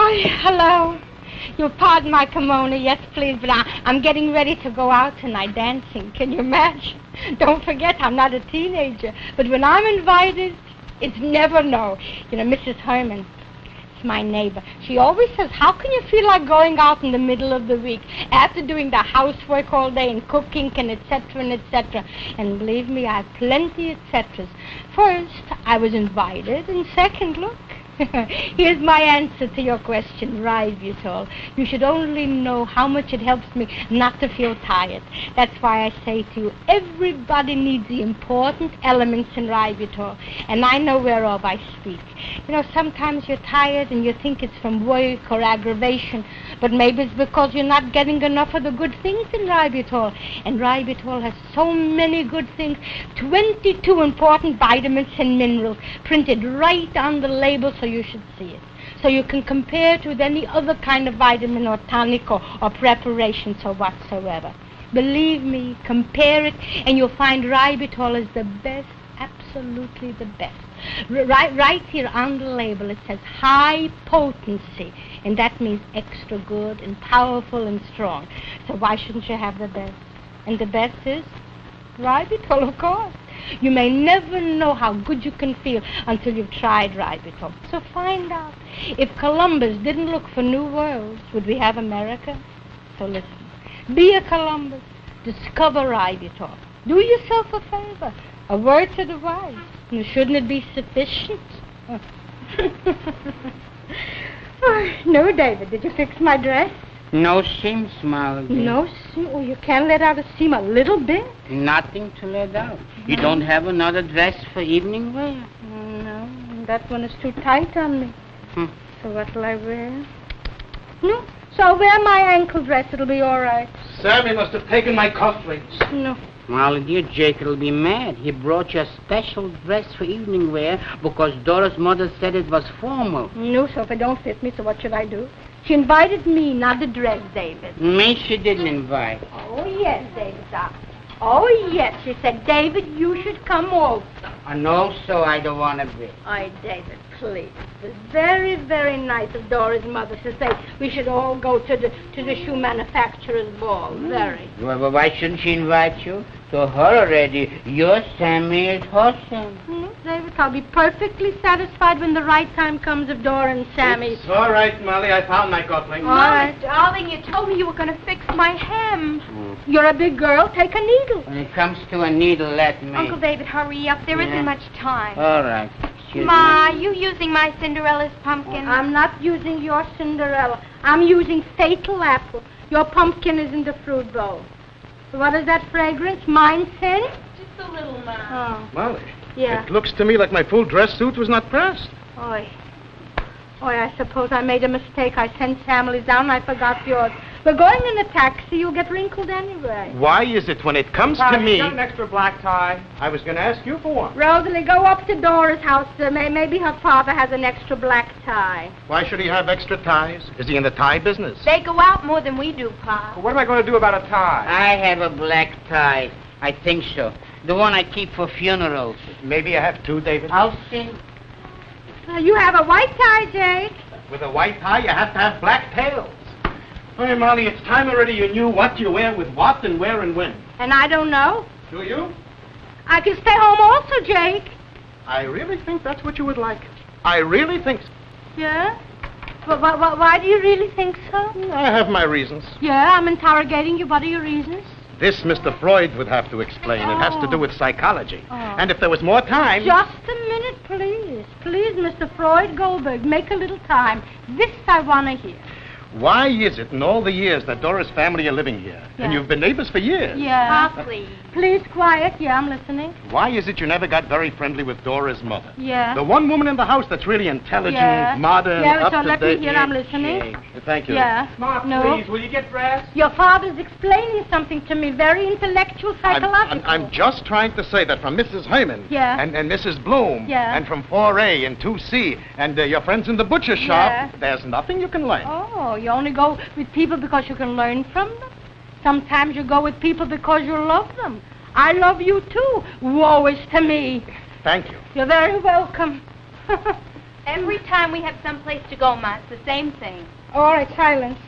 Oh, hello. You'll pardon my kimono, yes, please, but I'm getting ready to go out tonight dancing. Can you imagine? Don't forget, I'm not a teenager. But when I'm invited, it's never no. You know, Mrs. Herman, it's my neighbor. She always says, how can you feel like going out in the middle of the week after doing the housework all day and cooking and et cetera and et cetera? And believe me, I have plenty et ceteras. First, I was invited, and second, look. Here's my answer to your question, Ribitol. You should only know how much it helps me not to feel tired. That's why I say to you, everybody needs the important elements in Ribitol, and I know whereof I speak. You know, sometimes you're tired and you think it's from work or aggravation, but maybe it's because you're not getting enough of the good things in Ribitol. And Ribitol has so many good things, 22 important vitamins and minerals printed right on the label so you should see it. So you can compare it with any other kind of vitamin or tonic or preparations or whatsoever. Believe me, compare it, and you'll find Ribitol is the best, absolutely the best. Right here on the label it says high potency, and that means extra good and powerful and strong. So why shouldn't you have the best? And the best is Ribitol, of course. You may never know how good you can feel until you've tried Ribitol. So find out. If Columbus didn't look for new worlds, would we have America? So listen. Be a Columbus. Discover Ribitol. Do yourself a favor. A word to the wise. And shouldn't it be sufficient? No, David. Did you fix my dress? No seams, Molly. No seam? Oh, you can't let out a seam a little bit? Nothing to let out. You don't have another dress for evening wear? No, that one is too tight on me. So what'll I wear? No, so I'll wear my ankle dress. It'll be all right. Sammy must have taken my cufflinks. No. Molly, dear, Jake will be mad. He brought you a special dress for evening wear because Dora's mother said it was formal. No, so if it don't fit me, so what should I do? She invited me, not the dress, David. Me, she didn't invite. Oh, yes, David. Oh, yes. She said, David, you should come also. And also, I don't want to be. Oh, David, please. It was very, very nice of Dora's mother to say we should all go to the shoe manufacturer's ball. Very. Well, why shouldn't she invite you? To her already. Your Sammy is her Sammy. David, I'll be perfectly satisfied when the right time comes of Dora and Sammy. It's all right, Molly. I found my cufflinks. Mama, darling, you told me you were going to fix my hem. You're a big girl. Take a needle. When it comes to a needle, let me. Uncle David, hurry up. There isn't much time. All right. Excuse Ma, me. you using my Cinderella's pumpkin? I'm not using your Cinderella. I'm using Fatal Apple. Your pumpkin is in the fruit bowl. So what is that fragrance? Mine scent? Just a little, Ma. Oh. Molly. Yeah. It looks to me like my full dress suit was not pressed. Oy, I suppose I made a mistake. I sent Sammy's down and I forgot yours. We're going in a taxi. You'll get wrinkled anyway. Why is it when it comes to me... got an extra black tie? I was going to ask you for one. Rosalie, go up to Dora's house. Maybe her father has an extra black tie. Why should he have extra ties? Is he in the tie business? They go out more than we do, Pa. What am I going to do about a tie? I have a black tie. I think so. The one I keep for funerals. Maybe I have two, David. I'll see. You have a white tie, Jake. With a white tie, you have to have black tails. Hey, Molly, it's time already you knew what you wear with what and where and when. And I don't know. Do you? I can stay home also, Jake. I really think that's what you would like. I really think so. Yeah? Why do you really think so? I have my reasons. Yeah, I'm interrogating you. What are your reasons? This Mr. Freud would have to explain. It has to do with psychology. And if there was more time... Just a minute, please. Please, Mr. Freud Goldberg, make a little time. This I want to hear. Why is it in all the years that Dora's family are living here, and you've been neighbors for years? Yeah. Pa, please. Please, quiet. Yeah, I'm listening. Why is it you never got very friendly with Dora's mother? Yeah. The one woman in the house that's really intelligent, modern, yeah, up so to let date. me hear. I'm listening. Thank you. Yeah. Ma, No. please, will you get dressed? Your father's explaining something to me, very intellectual, psychological. I'm just trying to say that from Mrs. Herman and Mrs. Bloom and from 4A and 2C and your friends in the butcher shop, there's nothing you can learn. Oh, you only go with people because you can learn from them? Sometimes you go with people because you love them. I love you, too. Woe is to me. Thank you. You're very welcome. Every time we have someplace to go, Ma, it's the same thing. All right, silence.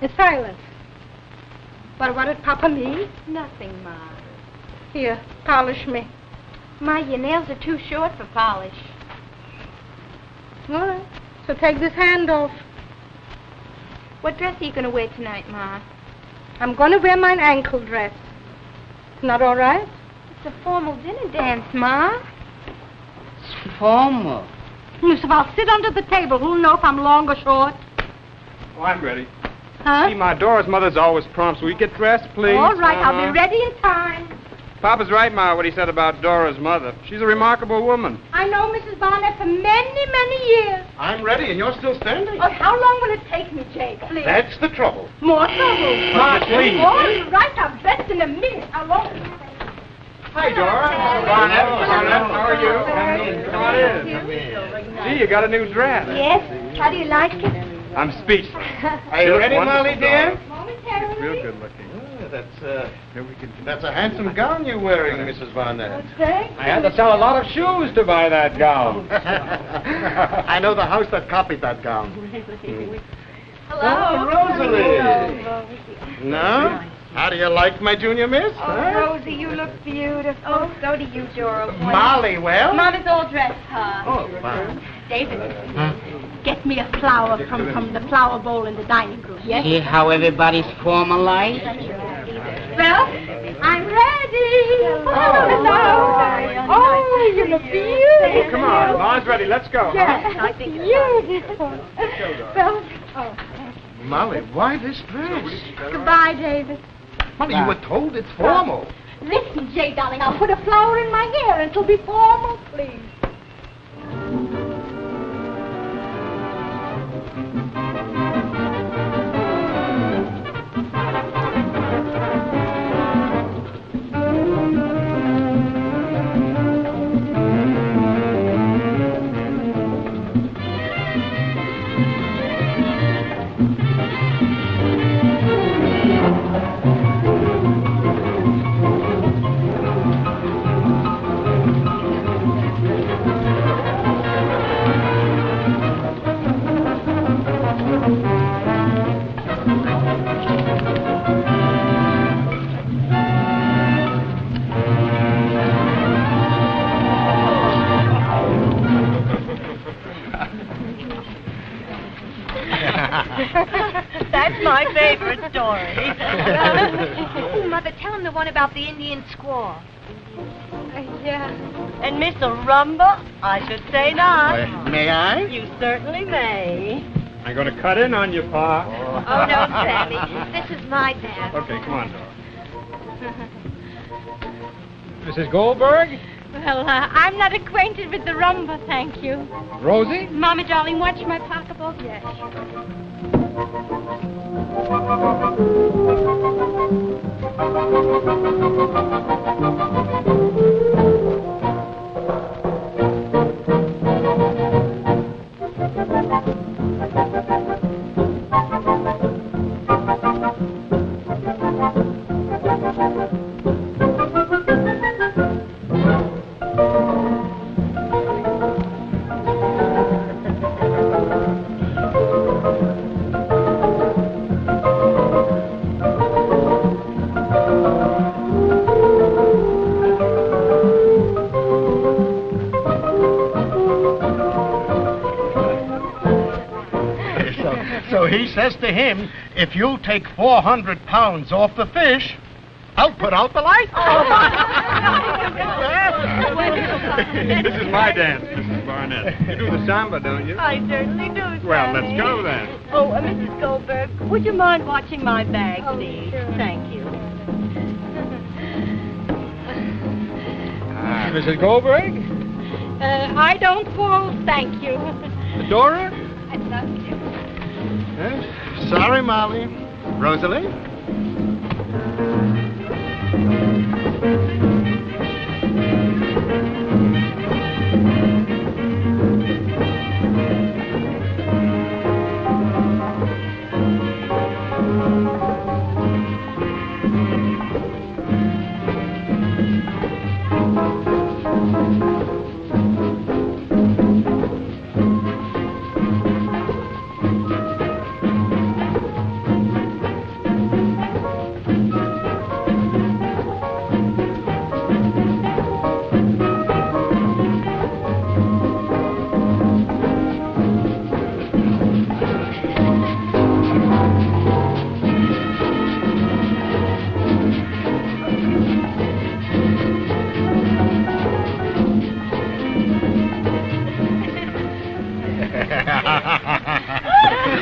It's silence. What did Papa need? Nothing, Ma. Here, polish me. Ma, your nails are too short for polish. All right, so take this hand off. What dress are you going to wear tonight, Ma? I'm going to wear my ankle dress. Not all right? It's a formal dinner dance, Ma. It's formal. Yusuf, I'll sit under the table. Who'll know if I'm long or short? Oh, I'm ready. Huh? See, Ma, Dora's mother's always prompt. So we get dressed, please? All right, I'll be ready in time. Papa's right, Ma, what he said about Dora's mother. She's a remarkable woman. I know Mrs. Barnett for many, many years. I'm ready, and you're still standing. Oh, how long will it take me, Jake, please? That's the trouble. More trouble. Ma, please. All right, I'll bet in a minute. How long will it take? Hi, Dora. Mrs. Barnett. How are you? Come on in. Gee, you got a new dress. Yes. How do you like it? I'm speechless. Are you ready, Wonderful, Molly, dear? Momentarily. Real good looking. That's a handsome gown you're wearing, Mrs. Barnett. Thanks. I had to sell a lot of shoes to buy that gown. I know the house that copied that gown. Hello. Oh, Rosalie. No? How do you like my junior miss? Oh, Rosie, you look beautiful. Oh, so do you, Dora. Molly, well? Mama's all dressed, huh? Oh, fine. David, get me a flower from the flower bowl in the dining room, yes? See how everybody's formalized? Well, I'm ready. Hello. Oh, you look beautiful. Come on, Ma's ready. Let's go. Yes, I think beautiful. Well, Molly, why this dress? goodbye, David. Molly, you were told it's formal. Listen, Jay, darling, I'll put a flower in my hair. It'll be formal, please. That's my favorite story. Oh, Mother, tell him the one about the Indian squaw. Yeah. And Miss Rumba, I should say not. May I? You certainly may. I'm going to cut in on you, Pa. Oh, no, Sammy. This is my dance. Okay, come on, Dora. Mrs. Goldberg? Well, I'm not acquainted with the rumba, thank you. Rosie? Mommy, darling, watch my pocketbook. Yes. So he says to him, if you'll take 400 pounds off the fish, I'll put out the light. This is my dance, Mrs. Barnett. You do the samba, don't you? I certainly do, Sammy. Well, let's go then. Oh, Mrs. Goldberg, would you mind watching my bag, please? Sure. Thank you. Mrs. Goldberg? I don't fall, thank you. Dora? I love you. Sorry, Molly. Rosalie?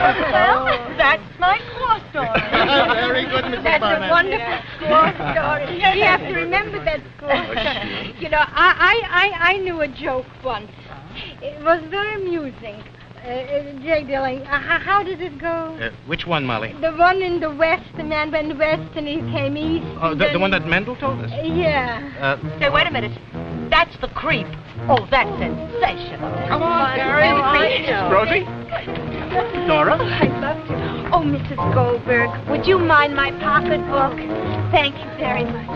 Well, that's my score story. Very good, Mrs. That's Barnett. a wonderful score story. You have to remember that score story. You know, I knew a joke once. It was very amusing. Jay Dillon, how did it go? Which one, Molly? The one in the west, the man went west and he came east. Oh, the one that Mendel told us? Yeah. Say, wait a minute. That's the creep. Oh, that's sensational. Come on, Gary. Rosie? Dora? I'd love to. Oh, Mrs. Goldberg, would you mind my pocketbook? Thank you very much.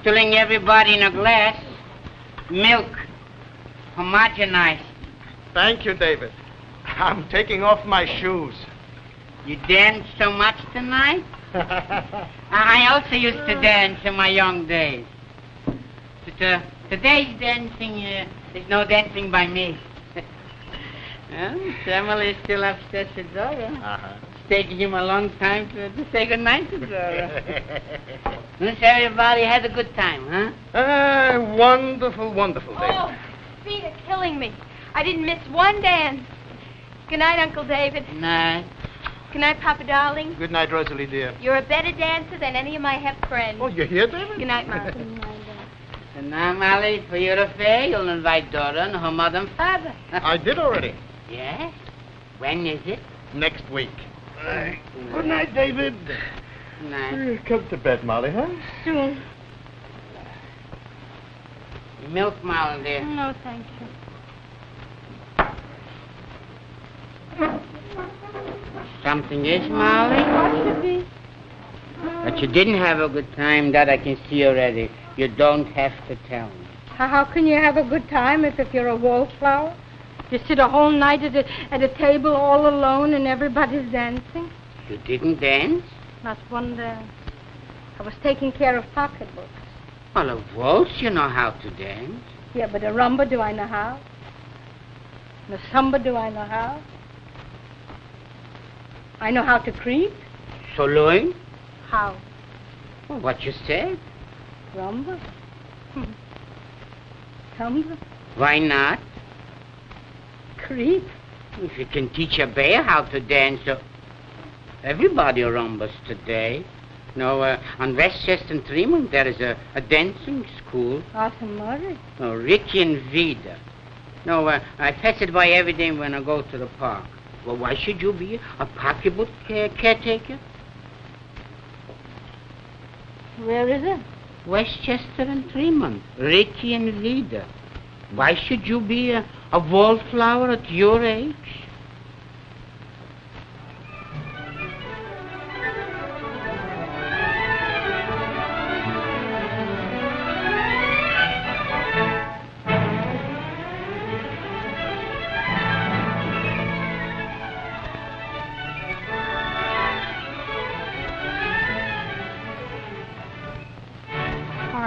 Filling everybody in a glass. Milk. Homogenized. Thank you, David. I'm taking off my shoes. You danced so much tonight? I also used to dance in my young days. But today's dancing, there's no dancing by me. Well, Samuel is still upstairs with Dora. It's taking him a long time to say goodnight to Dora. Everybody had a good time, huh? Wonderful, wonderful, David. Oh, feet are killing me. I didn't miss one dance. Good night, Uncle David. Good night. Good night, Papa Darling. Good night, Rosalie, dear. You're a better dancer than any of my hep friends. Oh, you're here, David? Good night, Mom. And now, Molly, for your affair, you'll invite Dora and her mother and father. I did already. Yes? When is it? Next week. Good night, David. Good night. Come to bed, Molly, huh? Soon. Milk, Molly, dear. No, thank you. Something is, Molly? What should be? That you didn't have a good time, that I can see already. You don't have to tell me. How can you have a good time if you're a wallflower? You sit a whole night at a table all alone and everybody's dancing? You didn't dance? Not one dance. I was taking care of pocketbooks. Well, a waltz, you know how to dance. Yeah, but a rumba, do I know how? And a samba, do I know how? I know how to creep. Soloing? How? Well, what you said. Rumba? Samba? Why not? Creep? If you can teach a bear how to dance, everybody rumbas today. No, on Westchester and Tremont, there is a dancing school. Arthur Murray? Oh, Ricky and Vida. No, I pass it by every day when I go to the park. Well, why should you be a pocketbook caretaker? Where is it? Westchester and Tremont. Ricky and Vida. Why should you be a wallflower at your age?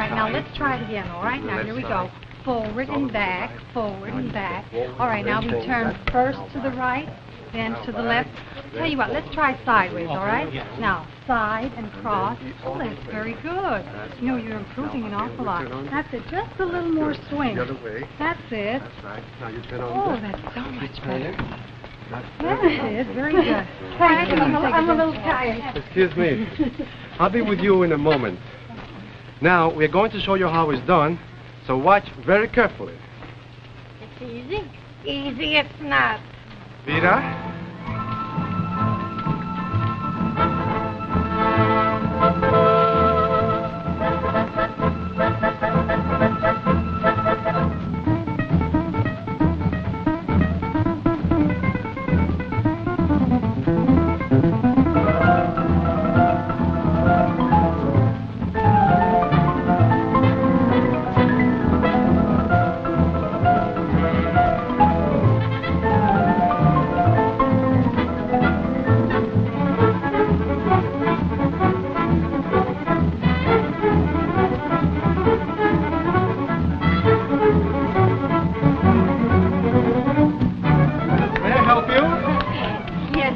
Now, let's try it again, all right? Now, here we go. Forward and back, forward and back. All right, now we turn first to the right, then to the left. Tell you what, let's try sideways, all right? Now, side and cross. Oh, that's very good. You know, you're improving an awful lot. That's it. Just a little more swing. That's it. That's right. Now you turn on. Oh, that's so much better. That is very good. Thank you. I'm a little tired. Excuse me. I'll be with you in a moment. Now, we're going to show you how it's done, so watch very carefully. It's easy. Easy it's not. Vida?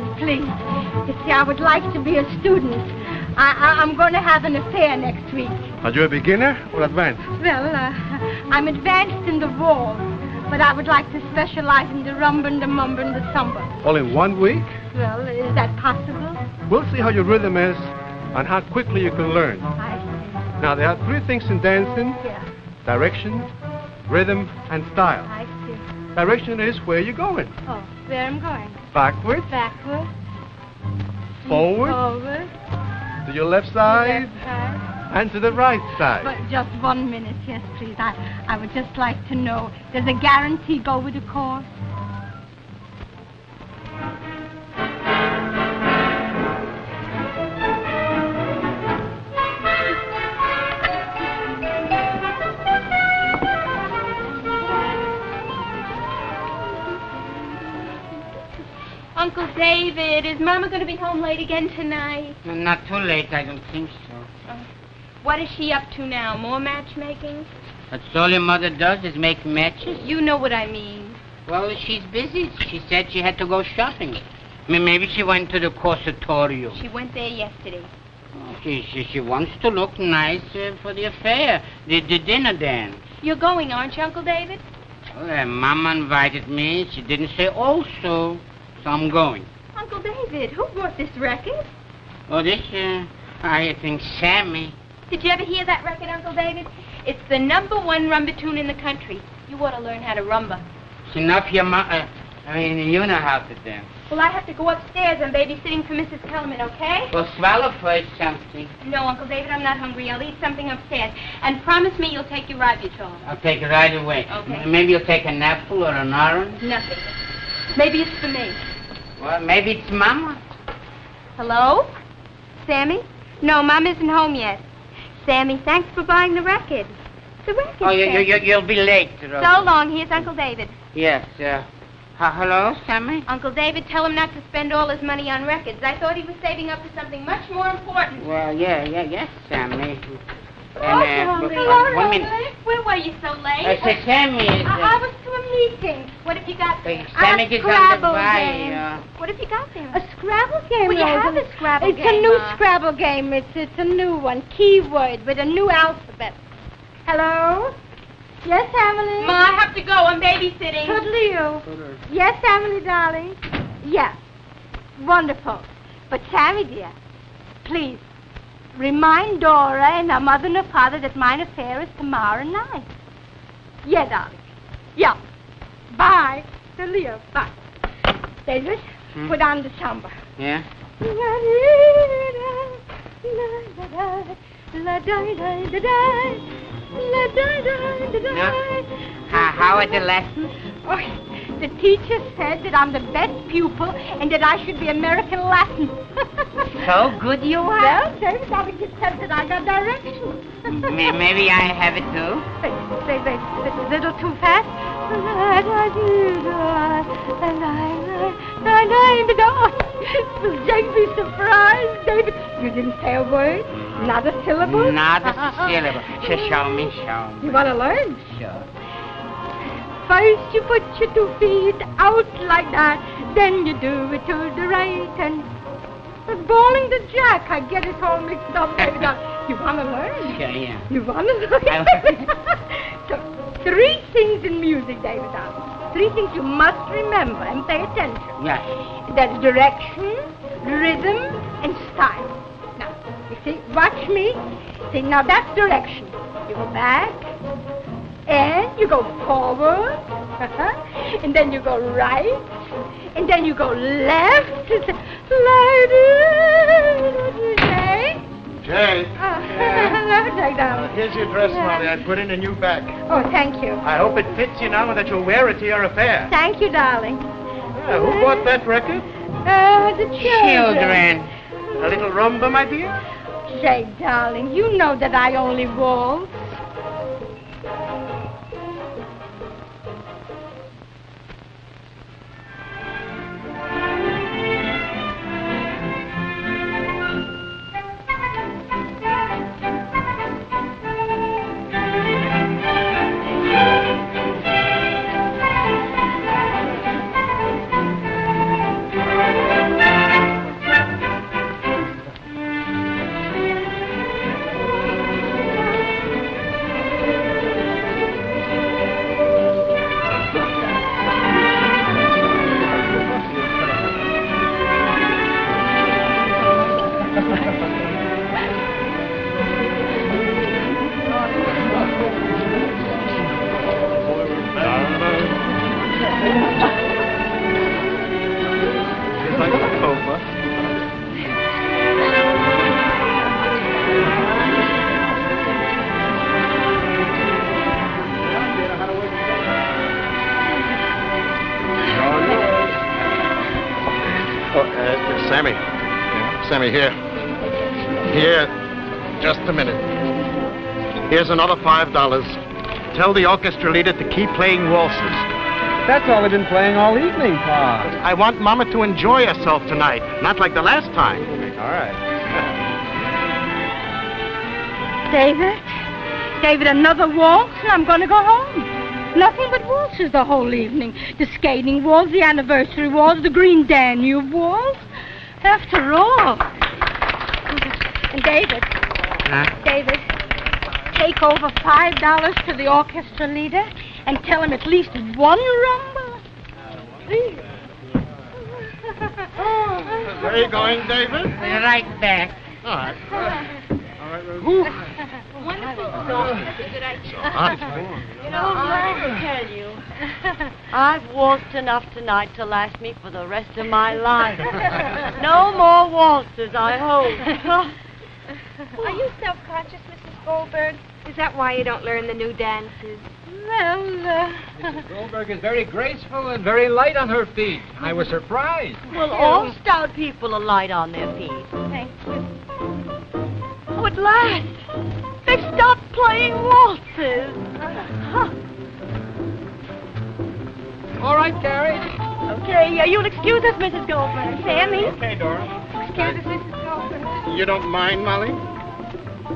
Yes, please. You see, I would like to be a student. I'm going to have an affair next week. Are you a beginner or advanced? Well, I'm advanced in the waltz, but I would like to specialize in the rumba and the mumba and the samba. All in 1 week? Well, is that possible? We'll see how your rhythm is and how quickly you can learn. I see. Now, there are 3 things in dancing. Yeah, Direction, rhythm, and style. I see. Direction is where you're going. Oh, where I'm going. Backward, Backward. forward, Forward. to your left side, Left side. and to the right side. But just 1 minute, yes, please. I would just like to know, does a guarantee go with the course? Uncle David, is Mama going to be home late again tonight? Not too late, I don't think so. What is she up to now? More matchmaking? That's all your mother does is make matches? You know what I mean. Well, she's busy. She said she had to go shopping. I mean, maybe she went to the Corsatorium. She went there yesterday. Oh, she wants to look nice for the affair, the dinner dance. You're going, aren't you, Uncle David? Well, Mama invited me. She didn't say also, so I'm going. Uncle David, who brought this record? Oh, this, I think Sammy. Did you ever hear that record, Uncle David? It's the #1 rumba tune in the country. You ought to learn how to rumba. It's enough your you know how to dance. Well, I have to go upstairs. I'm babysitting for Mrs. Kellerman, okay? Well, swallow first something. No, Uncle David, I'm not hungry. I'll eat something upstairs. And promise me you'll take your Robutal. I'll take it right away. Okay. Maybe you'll take an apple or an orange? Nothing. Maybe it's for me. Well, maybe it's Mama. Hello? Sammy? No, Mom isn't home yet. Sammy, thanks for buying the record. The record. Oh, you'll be late. So long. Here's Uncle David. Yes, hello, Sammy? Uncle David, tell him not to spend all his money on records. I thought he was saving up for something much more important. Well, yes, Sammy. Hello, 1 minute. Where were you so late? Sammy is... I was to a meeting. What have you got there? Sammy A gets on the Scrabble by. game. What have you got there? A Scrabble game, Well, you Rosa. have a Scrabble It's game, a new Ma. Scrabble game. It's a new one. Keyword with a new alphabet. Hello? Yes, Emily? Ma, I have to go. I'm babysitting. Leo. Yes, Emily, darling? Yes. Wonderful. But, Sammy, dear, please, remind Dora and her mother and her father that mine affair is tomorrow night. Yeah, darling. Yeah. Bye. Leo, bye. David, put on the samba. Yeah? How are the lessons? Oh, the teacher said that I'm the best pupil and that I should be American Latin. So good you are? Well, David, I just said that I got directions. Maybe I have it too. Wait, a little too fast. Will Jake be surprised, David? You didn't say a word? Not a syllable? Not a syllable. Show me. You want to learn? Sure. First you put your 2 feet out like that, then you do it to the right and... Bowling the jack, I get it all mixed up, David. You want to learn? Sure, yeah. You want to learn? So, 3 things in music, David. 3 things you must remember and pay attention. Yes. That's direction, rhythm, and style. Now, you see, watch me. See, now that's direction. You go back, and you go forward, and then you go right, and then you go left. Jay. Hello, Jack, darling. Here's your dress, Molly. I put in a new back. Oh, thank you. I hope it fits you now and that you'll wear it to your affair. Thank you, darling. Yeah, who bought that record? The children. A little rumba, my dear? Say, darling, you know that I only waltz. Sammy. Sammy, here. Here. Just a minute. Here's another $5. Tell the orchestra leader to keep playing waltzes. That's all they've been playing all evening, Pa. I want Mama to enjoy herself tonight, not like the last time. All right. David, another waltz, and I'm going to go home. Nothing but waltzes the whole evening. The skating waltz, the anniversary waltz, the Green Danube waltz. After all. And David, take over $5 to the orchestra leader and tell him at least one rumba. Where are you going, David? Right back. All right. Wonderful. That's a good idea. You know, I tell you, I've waltzed enough tonight to last me for the rest of my life. No more waltzes, I hope. Are you self-conscious, Mrs. Goldberg? Is that why you don't learn the new dances? Well, Mrs. Goldberg is very graceful and very light on her feet. I was surprised. Well, all stout people are light on their feet. thank you. Oh, at last! They've stopped playing waltzes. All right, Carrie. Okay, you'll excuse us, Mrs. Goldberg. Sammy? Okay, Dora. Excuse us, Mrs. Goldberg. You don't mind, Molly?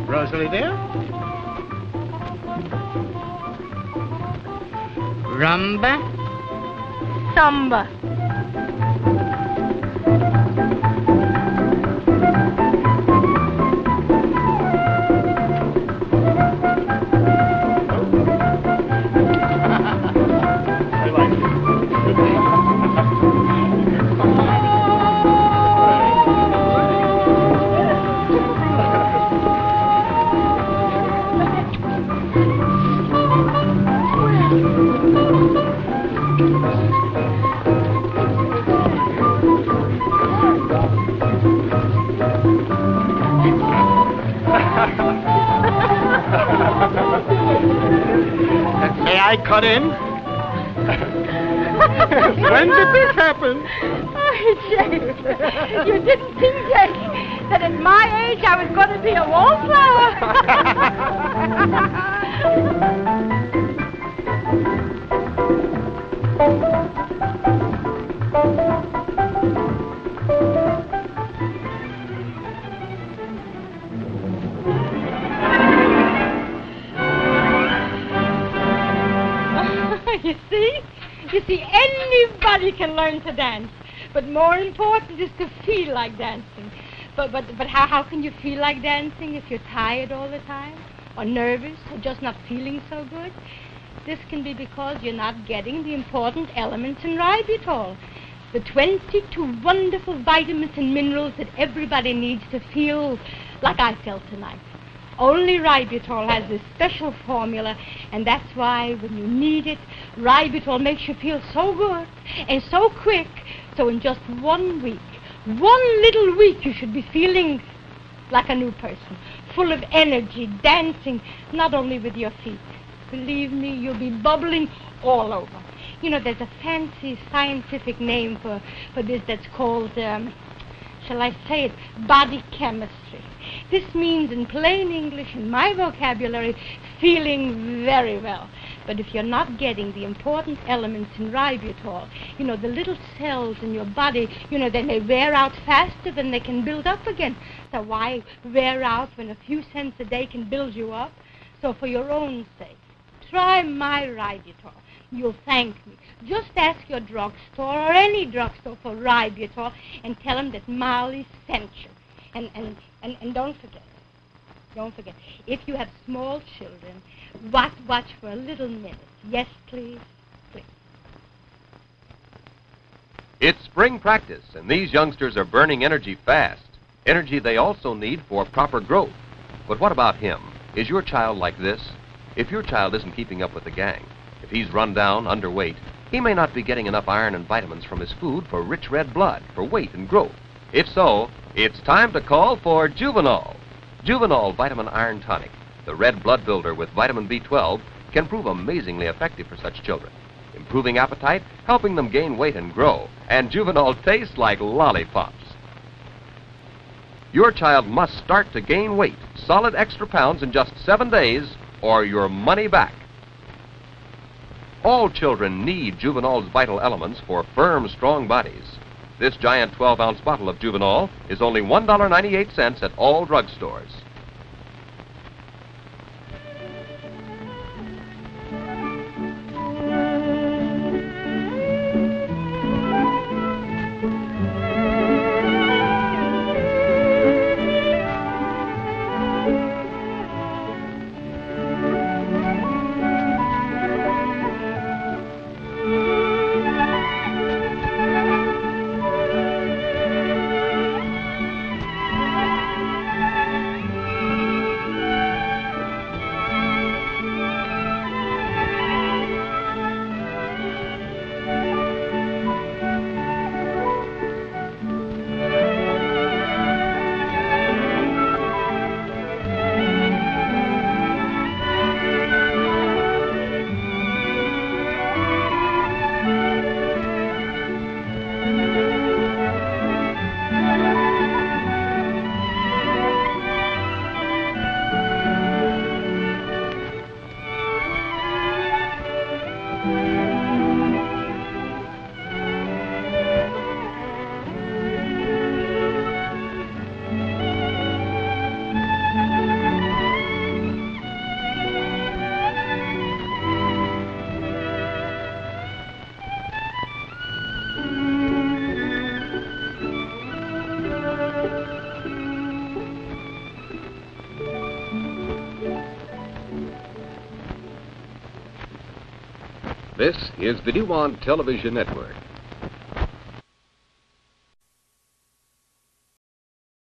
Rosalie there? Rumba? Samba. I like it. May I cut in? When did this happen? Oh, Jake, you didn't think, Jake, that at my age I was going to be a wallflower? You see, anybody can learn to dance, but more important is to feel like dancing. But how can you feel like dancing if you're tired all the time, or nervous, or just not feeling so good? This can be because you're not getting the important elements in ribitol, the 22 wonderful vitamins and minerals that everybody needs to feel like I felt tonight. Only ribitol has this special formula, and that's why when you need it, ribitol makes you feel so good and so quick. So in just 1 week, one little week, you should be feeling like a new person, full of energy, dancing, not only with your feet. Believe me, you'll be bubbling all over. You know, there's a fancy scientific name for this that's called, shall I say it, body chemistry. This means, in plain English, in my vocabulary, feeling very well. But if you're not getting the important elements in ribitol, you know, the little cells in your body, you know, then they wear out faster than they can build up again. So why wear out when a few cents a day can build you up? So for your own sake, try my ribitol. You'll thank me. Just ask your drugstore or any drugstore for ribitol and tell them that Molly sent you. And don't forget, if you have small children, watch for a little minute. Yes, please, please. It's spring practice, and these youngsters are burning energy fast. Energy they also need for proper growth. But what about him? Is your child like this? If your child isn't keeping up with the gang, if he's run down, underweight, he may not be getting enough iron and vitamins from his food for rich red blood, for weight and growth. If so, it's time to call for Juvenol. Juvenol Vitamin Iron Tonic, the red blood builder with vitamin B12, can prove amazingly effective for such children. improving appetite, helping them gain weight and grow, and Juvenile tastes like lollipops. Your child must start to gain weight, solid extra pounds in just 7 days, or your money back. All children need Juvenile's vital elements for firm, strong bodies. This giant 12-ounce bottle of Juvenile is only $1.98 at all drugstores. This is the New On Television Network.